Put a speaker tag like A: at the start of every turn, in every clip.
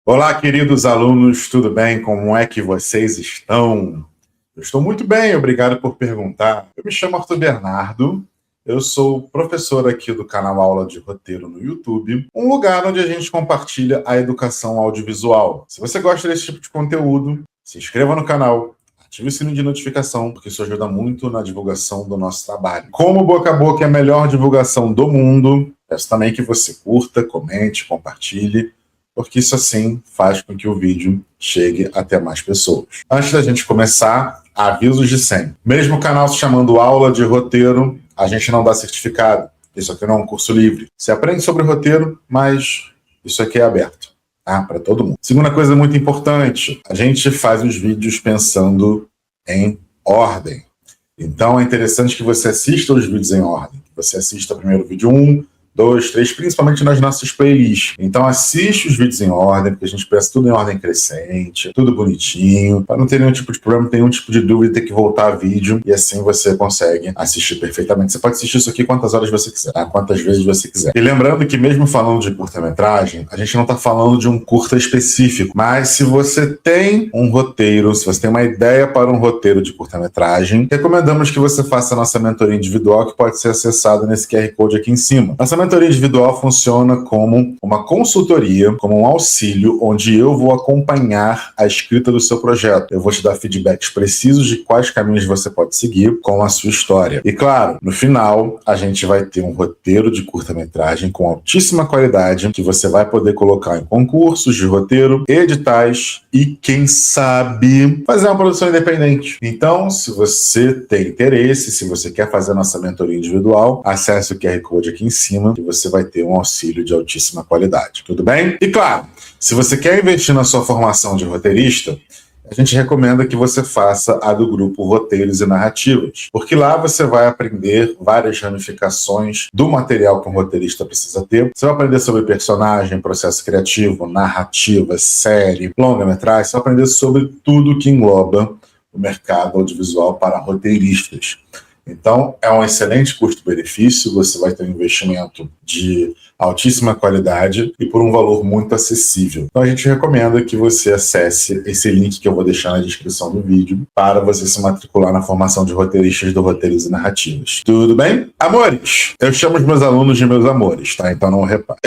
A: Olá, queridos alunos, tudo bem? Como é que vocês estão? Eu estou muito bem, obrigado por perguntar. Eu me chamo Arthur Bernardo, eu sou professor aqui do canal Aula de Roteiro no YouTube, um lugar onde a gente compartilha a educação audiovisual. Se você gosta desse tipo de conteúdo, se inscreva no canal, ative o sininho de notificação, porque isso ajuda muito na divulgação do nosso trabalho. Como o boca a boca é a melhor divulgação do mundo, peço também que você curta, comente, compartilhe, porque isso assim faz com que o vídeo chegue até mais pessoas. Antes da gente começar, avisos de sempre. Mesmo o canal se chamando Aula de Roteiro, a gente não dá certificado. Isso aqui não é um curso livre. Você aprende sobre roteiro, mas isso aqui é aberto, tá? Para todo mundo. Segunda coisa muito importante, a gente faz os vídeos pensando em ordem. Então é interessante que você assista os vídeos em ordem. Que você assista primeiro o vídeo 1, 2, 3, principalmente nas nossas playlists. Então assiste os vídeos em ordem, porque a gente pensa tudo em ordem crescente, tudo bonitinho, para não ter nenhum tipo de problema, nenhum tipo de dúvida, ter que voltar a vídeo, e assim você consegue assistir perfeitamente. Você pode assistir isso aqui quantas horas você quiser, tá? Quantas vezes você quiser. E lembrando que mesmo falando de curta-metragem, a gente não está falando de um curta específico, mas se você tem um roteiro, se você tem uma ideia para um roteiro de curta-metragem, recomendamos que você faça a nossa mentoria individual, que pode ser acessada nesse QR Code aqui em cima. Nossa mentoria individual funciona como uma consultoria, como um auxílio, onde eu vou acompanhar a escrita do seu projeto. Eu vou te dar feedbacks precisos de quais caminhos você pode seguir com a sua história. E claro, no final, a gente vai ter um roteiro de curta-metragem com altíssima qualidade, que você vai poder colocar em concursos de roteiro, editais e, quem sabe, fazer uma produção independente. Então, se você tem interesse, se você quer fazer a nossa mentoria individual, acesse o QR Code aqui em cima, que você vai ter um auxílio de altíssima qualidade. Tudo bem? E claro, se você quer investir na sua formação de roteirista, a gente recomenda que você faça a do grupo Roteiros e Narrativas, porque lá você vai aprender várias ramificações do material que um roteirista precisa ter. Você vai aprender sobre personagem, processo criativo, narrativa, série, longa-metragem. Você vai aprender sobre tudo que engloba o mercado audiovisual para roteiristas. Então, é um excelente custo-benefício, você vai ter um investimento de altíssima qualidade e por um valor muito acessível. Então, a gente recomenda que você acesse esse link que eu vou deixar na descrição do vídeo para você se matricular na formação de roteiristas do Roteiros e Narrativas. Tudo bem? Amores, eu chamo os meus alunos de meus amores, tá? Então não repare.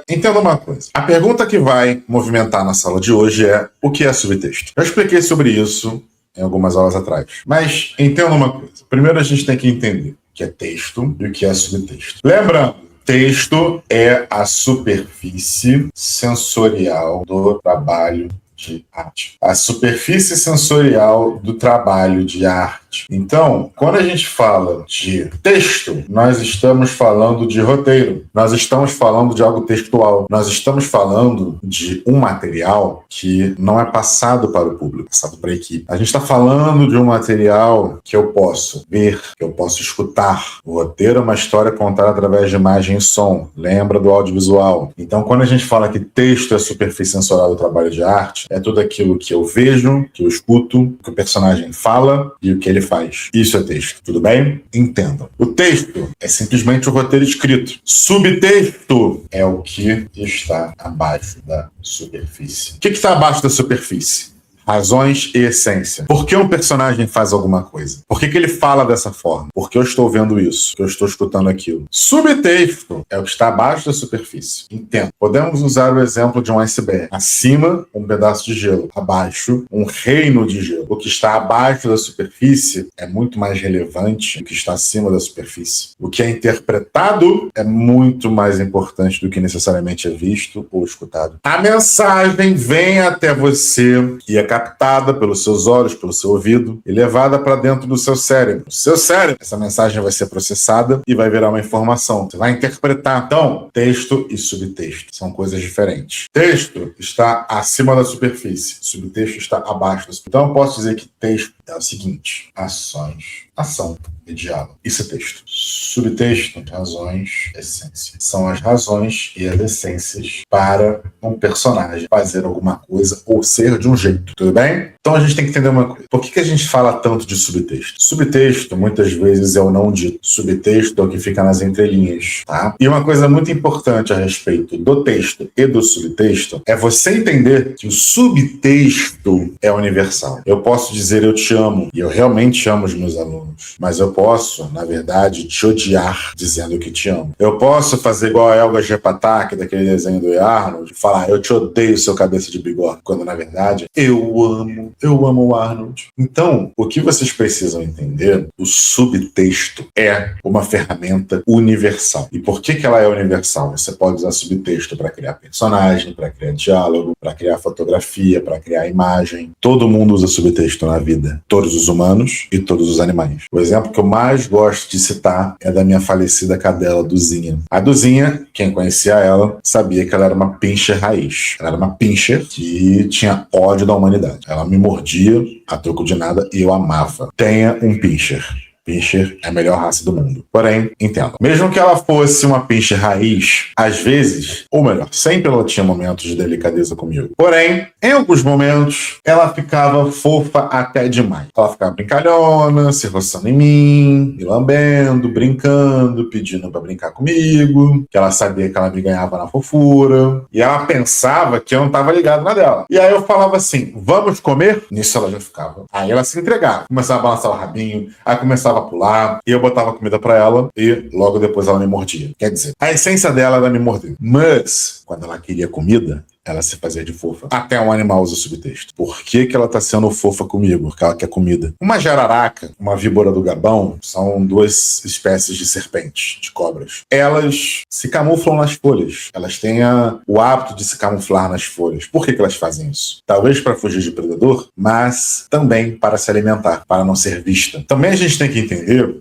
A: Entenda uma coisa. A pergunta que vai movimentar na sala de hoje é: o que é subtexto? Eu expliquei sobre isso em algumas aulas atrás. Mas entenda uma coisa. Primeiro a gente tem que entender o que é texto e o que é subtexto. Lembrando, texto é a superfície sensorial do trabalho de arte. A superfície sensorial do trabalho de arte. Então, quando a gente fala de texto, nós estamos falando de roteiro, nós estamos falando de algo textual, nós estamos falando de um material que não é passado para o público, passado para a equipe. A gente está falando de um material que eu posso ver, que eu posso escutar. O roteiro é uma história contada através de imagem e som. Lembra do audiovisual. Então, quando a gente fala que texto é a superfície sensorial do trabalho de arte, é tudo aquilo que eu vejo, que eu escuto, que o personagem fala e o que ele faz. Isso é texto, tudo bem? Entendam. O texto é simplesmente o roteiro escrito. Subtexto é o que está abaixo da superfície. O que está abaixo da superfície? Razões e essência. Por que um personagem faz alguma coisa? Por que ele fala dessa forma? Por que eu estou vendo isso? Por que eu estou escutando aquilo? Subtexto é o que está abaixo da superfície. Entendo. Podemos usar o exemplo de um iceberg. Acima, um pedaço de gelo. Abaixo, um reino de gelo. O que está abaixo da superfície é muito mais relevante do que está acima da superfície. O que é interpretado é muito mais importante do que necessariamente é visto ou escutado. A mensagem vem até você e é captada pelos seus olhos, pelo seu ouvido e levada para dentro do seu cérebro. Essa mensagem vai ser processada e vai virar uma informação. Você vai interpretar. Então, texto e subtexto são coisas diferentes. Texto está acima da superfície, subtexto está abaixo da superfície. Então, eu posso dizer que texto é o seguinte: ações. ação e diálogo. Isso é texto. Subtexto, razões, essência. São as razões e as essências para um personagem fazer alguma coisa ou ser de um jeito. Tudo bem? Então a gente tem que entender uma coisa. Por que a gente fala tanto de subtexto? Subtexto, muitas vezes, é o não dito. Subtexto é o que fica nas entrelinhas, tá? E uma coisa muito importante a respeito do texto e do subtexto é você entender que o subtexto é universal. Eu posso dizer eu te amo, e eu realmente amo os meus alunos, mas eu posso, na verdade, te odiar dizendo que te amo. Eu posso fazer igual a Helga Gepatak, daquele desenho do Arnold, falar eu te odeio, seu cabeça de bigode, quando na verdade eu amo o Arnold. Então, o que vocês precisam entender, o subtexto é uma ferramenta universal. E por que ela é universal? Você pode usar subtexto para criar personagem, para criar diálogo, para criar fotografia, para criar imagem. Todo mundo usa subtexto na vida. Todos os humanos e todos os animais. O exemplo que eu mais gosto de citar é da minha falecida cadela, Duzinha. A Duzinha, quem conhecia ela, sabia que ela era uma pincher raiz. Ela era uma pincher que tinha ódio da humanidade. Ela me mordia a troco de nada e eu amava. Tenha um pincher. Pinscher é a melhor raça do mundo. Porém, entendo. Mesmo que ela fosse uma Pinscher raiz, às vezes, ou melhor, sempre ela tinha momentos de delicadeza comigo. Porém, em alguns momentos, ela ficava fofa até demais. Ela ficava brincalhona, se roçando em mim, me lambendo, brincando, pedindo pra brincar comigo, que ela sabia que ela me ganhava na fofura. E ela pensava que eu não tava ligado na dela. E aí eu falava assim, vamos comer? Nisso ela já ficava. Aí ela se entregava. Começava a balançar o rabinho, aí começava a pular, e eu botava comida pra ela, e logo depois ela me mordia. Quer dizer, a essência dela era me morder. Mas, quando ela queria comida, ela se fazia de fofa. Até um animal usa subtexto. Por que ela tá sendo fofa comigo? Porque ela quer comida. Uma jararaca, uma víbora do Gabão, são duas espécies de serpentes, de cobras. Elas se camuflam nas folhas. Elas têm o hábito de se camuflar nas folhas. Por que elas fazem isso? Talvez para fugir de predador, mas também para se alimentar, para não ser vista. Também a gente tem que entender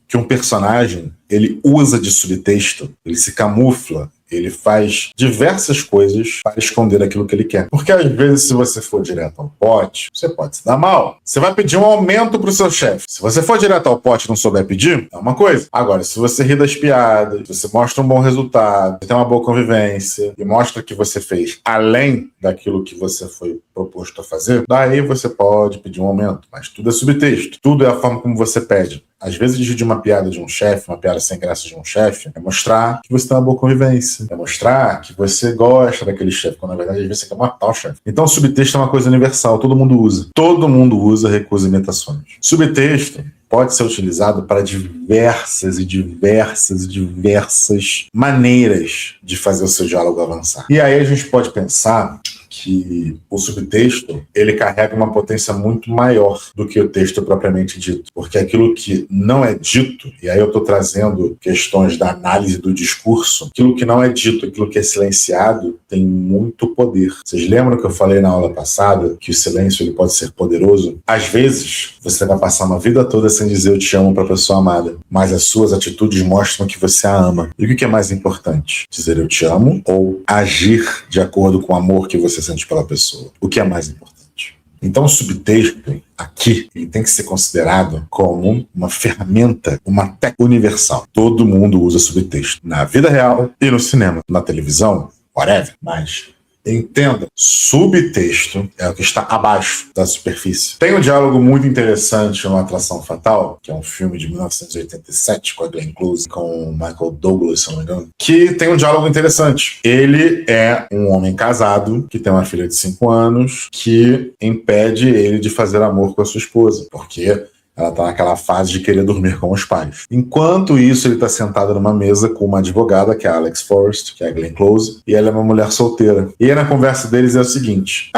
A: que um personagem, ele usa de subtexto, ele se camufla, ele faz diversas coisas para esconder aquilo que ele quer. Porque às vezes, se você for direto ao pote, você pode se dar mal. Você vai pedir um aumento para o seu chefe. Se você for direto ao pote e não souber pedir, é uma coisa. Agora, se você ri das piadas, se você mostra um bom resultado, você tem uma boa convivência e mostra que você fez além daquilo que você foi proposto a fazer, daí você pode pedir um aumento. Mas tudo é subtexto. Tudo é a forma como você pede. Às vezes, dividir uma piada de um chefe, uma piada sem graça de um chefe, é mostrar que você tem uma boa convivência. É mostrar que você gosta daquele chefe, quando na verdade às vezes você quer matar o chefe. Então, subtexto é uma coisa universal, todo mundo usa. Todo mundo usa, recusa imitações. Subtexto pode ser utilizado para diversas maneiras de fazer o seu diálogo avançar. E aí a gente pode pensar que o subtexto, ele carrega uma potência muito maior do que o texto propriamente dito. Porque aquilo que não é dito, e aí eu estou trazendo questões da análise do discurso, aquilo que não é dito, aquilo que é silenciado, tem muito poder. Vocês lembram que eu falei na aula passada que o silêncio ele pode ser poderoso? Às vezes, você vai passar uma vida toda sem dizer eu te amo para a pessoa amada, mas as suas atitudes mostram que você a ama. E o que é mais importante? Dizer eu te amo ou agir de acordo com o amor que você sente pela pessoa? O que é mais importante? Então o subtexto aqui ele tem que ser considerado como uma ferramenta, uma técnica universal. Todo mundo usa subtexto na vida real e no cinema, na televisão, whatever, mas entenda, subtexto é o que está abaixo da superfície. Tem um diálogo muito interessante no Atração Fatal, que é um filme de 1987 com a Glenn Close, com o Michael Douglas, se não me engano, que tem um diálogo interessante. Ele é um homem casado, que tem uma filha de 5 anos, que impede ele de fazer amor com a sua esposa, porque ela está naquela fase de querer dormir com os pais. Enquanto isso, ele está sentado numa mesa com uma advogada, que é a Alex Forrest, que é a Glenn Close, e ela é uma mulher solteira. E aí na conversa deles é o seguinte: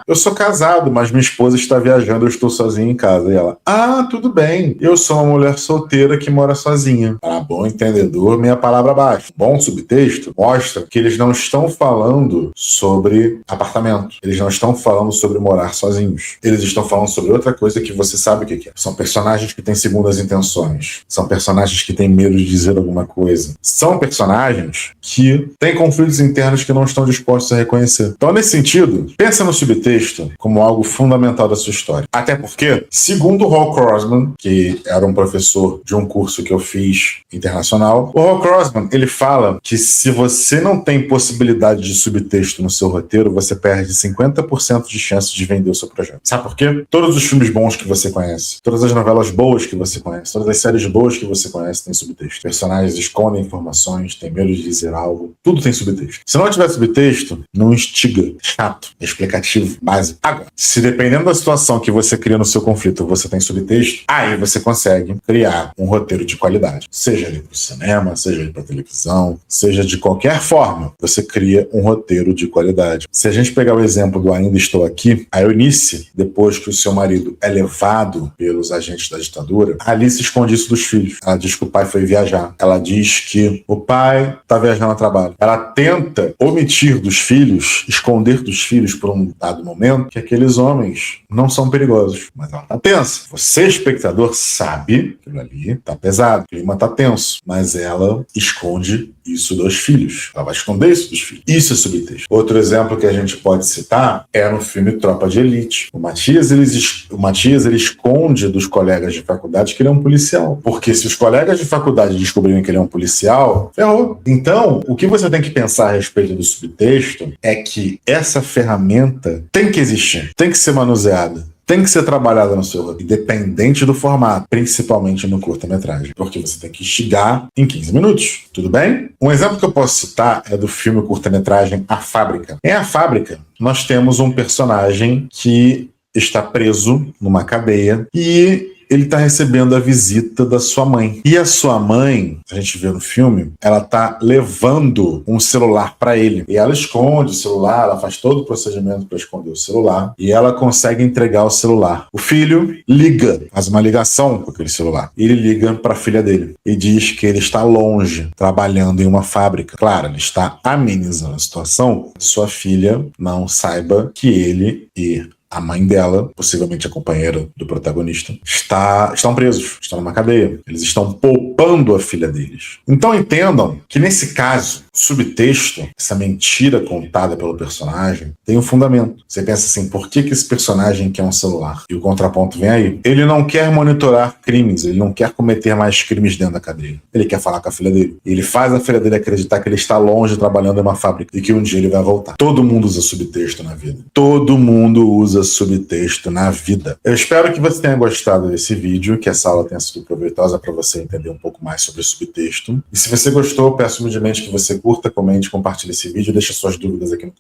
A: eu sou casado, mas minha esposa está viajando, eu estou sozinho em casa. E ela, tudo bem, eu sou uma mulher solteira que mora sozinha. Para bom entendedor, meia palavra abaixo. Bom subtexto mostra que eles não estão falando sobre apartamento. Eles não estão falando sobre morar sozinhos. Eles estão falando sobre outra coisa que você sabe o que é. São personagens que têm segundas intenções, são personagens que têm medo de dizer alguma coisa, são personagens que têm conflitos internos que não estão dispostos a reconhecer. Então, nesse sentido, pensa no subtexto como algo fundamental da sua história. Até porque, segundo o Hal Crossman, que era um professor de um curso que eu fiz internacional, o Hal Crossman, ele fala que se você não tem possibilidade de subtexto no seu roteiro, você perde 50% de chance de vender o seu projeto. Sabe por quê? Todos os filmes bons que você conhece, todas as novelas boas que você conhece, todas as séries boas que você conhece têm subtexto. Personagens escondem informações, têm medo de dizer algo, tudo tem subtexto. Se não tiver subtexto, não instiga, chato, explicativo, básico. Agora, se dependendo da situação que você cria no seu conflito, você tem subtexto, aí você consegue criar um roteiro de qualidade. Seja ele para o cinema, seja ele para televisão, seja de qualquer forma, você cria um roteiro de qualidade. Se a gente pegar o exemplo do Ainda Estou Aqui, a Eunice, depois que o seu marido é levado pelos agentes da ditadura, a Alice esconde isso dos filhos. Ela diz que o pai foi viajar. Ela diz que o pai está viajando a trabalho. Ela tenta omitir dos filhos, esconder dos filhos por um dado momento, que aqueles homens não são perigosos. Mas ela tá tensa. Você, espectador, sabe que aquilo ali tá pesado, o clima tá tenso. Mas ela esconde isso dos filhos. Ela vai esconder isso dos filhos. Isso é subtexto. Outro exemplo que a gente pode citar é no filme Tropa de Elite. O Matias, ele esconde dos colegas de faculdade que ele é um policial. Porque se os colegas de faculdade descobrirem que ele é um policial, ferrou. Então, o que você tem que pensar a respeito do subtexto é que essa ferramenta tem que existir, tem que ser manuseada, tem que ser trabalhada no seu roteiro, independente do formato, principalmente no curta-metragem, porque você tem que instigar em 15 minutos, tudo bem? Um exemplo que eu posso citar é do filme curta-metragem A Fábrica. Em A Fábrica, nós temos um personagem que está preso numa cadeia e ele está recebendo a visita da sua mãe. E a sua mãe, a gente vê no filme, ela está levando um celular para ele. E ela esconde o celular, ela faz todo o procedimento para esconder o celular. E ela consegue entregar o celular. O filho liga, faz uma ligação com aquele celular. Ele liga para a filha dele e diz que ele está longe, trabalhando em uma fábrica. Claro, ele está amenizando a situação. Sua filha não saiba que ele e a mãe dela, possivelmente a companheira do protagonista, estão presos, estão numa cadeia. Eles estão poupando a filha deles. Então entendam que nesse caso, o subtexto, essa mentira contada pelo personagem, tem um fundamento. Você pensa assim, por que esse personagem quer um celular? E o contraponto vem aí. Ele não quer monitorar crimes, ele não quer cometer mais crimes dentro da cadeia. Ele quer falar com a filha dele. Ele faz a filha dele acreditar que ele está longe trabalhando em uma fábrica e que um dia ele vai voltar. Todo mundo usa subtexto na vida. Todo mundo usa subtexto na vida. Eu espero que você tenha gostado desse vídeo, que essa aula tenha sido proveitosa para você entender um pouco mais sobre subtexto. E se você gostou, peço humildemente que você curta, comente, compartilhe esse vídeo, deixe suas dúvidas aqui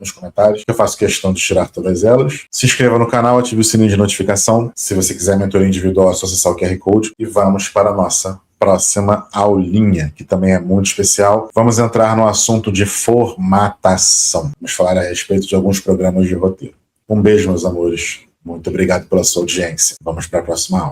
A: nos comentários, que eu faço questão de tirar todas elas. Se inscreva no canal, ative o sininho de notificação. Se você quiser mentoria individual, é só acessar o QR Code e vamos para a nossa próxima aulinha, que também é muito especial. Vamos entrar no assunto de formatação. Vamos falar a respeito de alguns programas de roteiro. Um beijo, meus amores. Muito obrigado pela sua audiência. Vamos para a próxima aula.